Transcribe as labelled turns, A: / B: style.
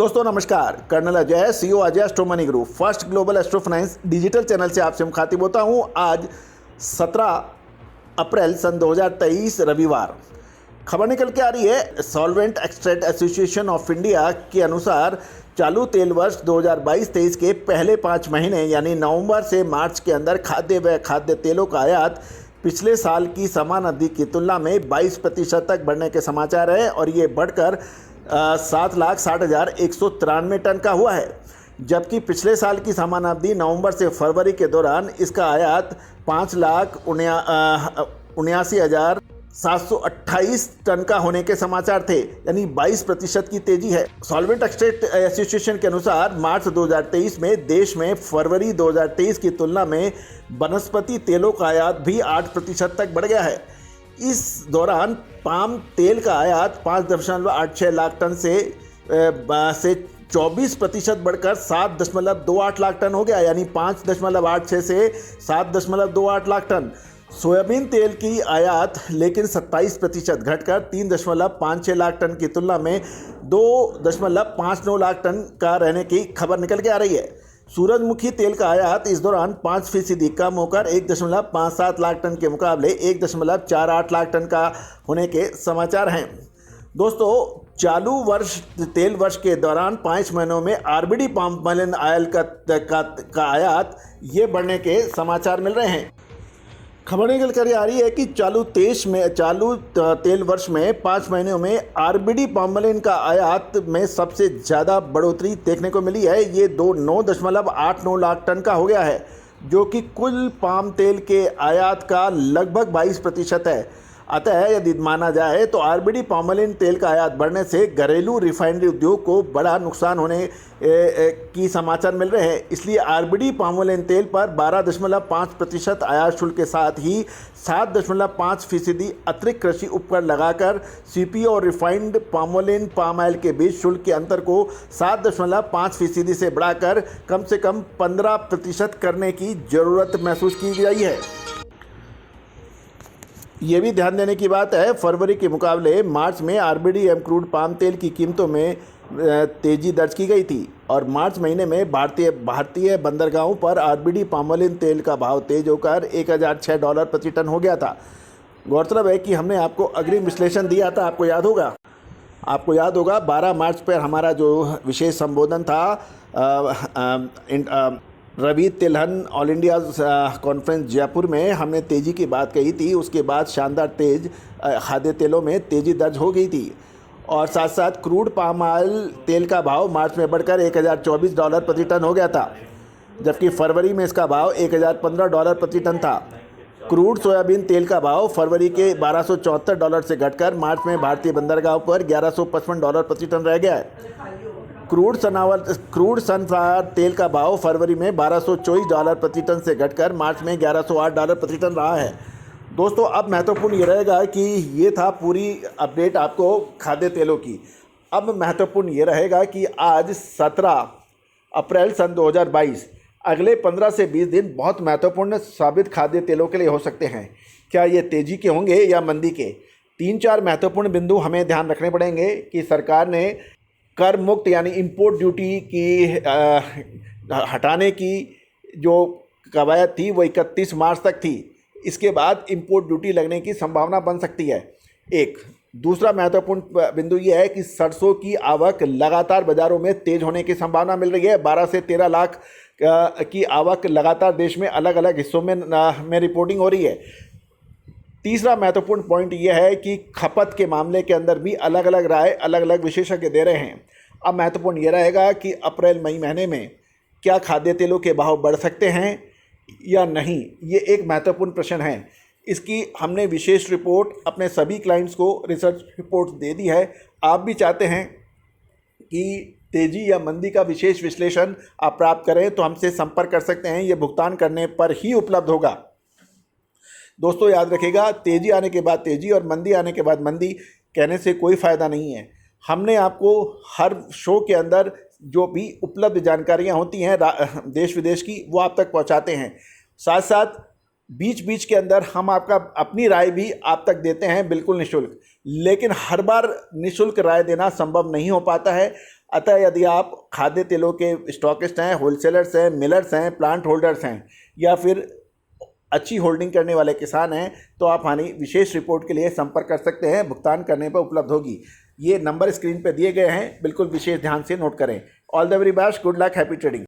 A: दोस्तों नमस्कार, colonel Ajay, CEO Ajay Astro Money Group, first global Astro finance digital channel से आपसे मुखातिब होता हूं। आज 17 अप्रैल सन 2023 रविवार। खबर निकल के आ रही है solvent extract association of India के अनुसार चालू तेल वर्ष 2022-23 के पहले 5 महीने यानी नवंबर से मार्च के अंदर खाद्य व खाद्य तेलों का आयात पिछले साल की समान अवधि की तुलना में 22% तक बढ़ने के समाचार है और ये बढ़कर 7,60,193 टन का हुआ है। जबकि पिछले साल की समान अवधि नवंबर से फरवरी के दौरान इसका आयात 5,79,728 टन का होने के समाचार थे, यानी 22% की तेजी है। सॉल्वेंट एक्सट्रैक्ट एसोसिएशन के अनुसार मार्च 2023 में देश में फरवरी 2023 की तुलना में वनस्पति तेलों का आयात भी 8% तक बढ़ गया है। इस दौरान पाम तेल का आयात 5.86 लाख टन से 24% बढ़कर 7.28 लाख टन हो गया, यानी 5.86 से 7.28 लाख टन। सोयाबीन तेल की आयात लेकिन 27% घटकर 3.56 लाख टन की तुलना में 2.59 लाख टन का रहने की खबर निकल के आ रही है। सूरजमुखी तेल का आयात इस दौरान 5% कम होकर 1.57 लाख टन के मुकाबले 1.48 लाख टन का होने के समाचार हैं। दोस्तों, चालू वर्ष तेल वर्ष के दौरान 5 महीनों में आरबीडी पाम ऑयल का आयात ये बढ़ने के समाचार मिल रहे हैं। खबर निकल कर आ रही है कि चालू तेल वर्ष में 5 महीनों में आरबीडी पाम का आयात में सबसे ज़्यादा बढ़ोतरी देखने को मिली है। ये 9.89 लाख टन का हो गया है, जो कि कुल पाम तेल के आयात का लगभग 22% है। अतः यदि माना जाए तो आरबीडी पाम तेल का आयात बढ़ने से घरेलू रिफाइनरी उद्योग को बड़ा नुकसान होने की समाचार मिल रहे हैं। इसलिए आरबीडी पाम तेल पर 12.5% आयात शुल्क के साथ ही 7.5% अतिरिक्त कृषि उपकर लगाकर सीपीओ और रिफाइंड पाम ऑयल के बीच शुल्क के अंतर को 7.5% से बढ़ाकर कम से कम 15% करने की ज़रूरत महसूस की गई है। ये भी ध्यान देने की बात है, फरवरी के मुकाबले मार्च में आरबीडी क्रूड पाम तेल की कीमतों में तेज़ी दर्ज की गई थी और मार्च महीने में भारतीय बंदरगाहों पर आरबीडी पाम तेल का भाव तेज होकर $1,006 प्रति टन हो गया था। गौरतलब है कि हमने आपको अग्रिम विश्लेषण दिया था, आपको याद होगा 12 मार्च पर हमारा जो विशेष संबोधन था रवि तिलहन ऑल इंडिया कॉन्फ्रेंस जयपुर में हमने तेज़ी की बात कही थी। उसके बाद शानदार खाद्य तेलों में तेज़ी दर्ज हो गई थी और साथ साथ क्रूड पाम ऑयल तेल का भाव मार्च में बढ़कर $1,024 प्रति टन हो गया था, जबकि फरवरी में इसका भाव $1,015 प्रति टन था। क्रूड सोयाबीन तेल का भाव फरवरी के $1,274 से घटकर मार्च में भारतीय बंदरगाहों पर $1,155 प्रति टन रह गया है। क्रूड सनफ्लावर तेल का भाव फरवरी में $1,224 प्रति टन से घटकर मार्च में $1,108 प्रति टन रहा है। दोस्तों, अब महत्वपूर्ण ये रहेगा कि ये था पूरी अपडेट आपको खाद्य तेलों की। अब महत्वपूर्ण ये रहेगा कि आज 17 अप्रैल सन 2022 अगले 15 से 20 दिन बहुत महत्वपूर्ण साबित खाद्य तेलों के लिए हो सकते हैं। क्या ये तेज़ी के होंगे या मंदी के? 3-4 महत्वपूर्ण बिंदु हमें ध्यान रखने पड़ेंगे कि सरकार ने कर मुक्त यानी इंपोर्ट ड्यूटी की हटाने की जो कवायद थी वो 31 मार्च तक थी। इसके बाद इंपोर्ट ड्यूटी लगने की संभावना बन सकती है। एक दूसरा महत्वपूर्ण बिंदु ये है कि सरसों की आवक लगातार बाज़ारों में तेज़ होने की संभावना मिल रही है। 12 से 13 लाख की आवक लगातार देश में अलग अलग हिस्सों में रिपोर्टिंग हो रही है। तीसरा महत्वपूर्ण पॉइंट यह है कि खपत के मामले के अंदर भी अलग अलग राय अलग अलग विशेषज्ञ दे रहे हैं। अब महत्वपूर्ण यह रहेगा कि अप्रैल मई महीने में क्या खाद्य तेलों के भाव बढ़ सकते हैं या नहीं, ये एक महत्वपूर्ण प्रश्न है। इसकी हमने विशेष रिपोर्ट अपने सभी क्लाइंट्स को रिसर्च रिपोर्ट दे दी है। आप भी चाहते हैं कि तेज़ी या मंदी का विशेष विश्लेषण आप प्राप्त करें तो हमसे संपर्क कर सकते हैं। ये भुगतान करने पर ही उपलब्ध होगा। दोस्तों, याद रखिएगा, तेज़ी आने के बाद तेज़ी और मंदी आने के बाद मंदी कहने से कोई फ़ायदा नहीं है। हमने आपको हर शो के अंदर जो भी उपलब्ध जानकारियां होती हैं देश विदेश की, वो आप तक पहुंचाते हैं। साथ साथ बीच बीच के अंदर हम आपका अपनी राय भी आप तक देते हैं, बिल्कुल निःशुल्क। लेकिन हर बार निःशुल्क राय देना संभव नहीं हो पाता है। अतः यदि आप खाद्य तेलों के स्टॉकिस्ट हैं, होलसेलर्स हैं, मिलर्स हैं, प्लांट होल्डर्स हैं या फिर अच्छी होल्डिंग करने वाले किसान हैं तो आप हमारी विशेष रिपोर्ट के लिए संपर्क कर सकते हैं। भुगतान करने पर उपलब्ध होगी। ये नंबर स्क्रीन पर दिए गए हैं, बिल्कुल विशेष ध्यान से नोट करें। All the very best, good luck, happy trading.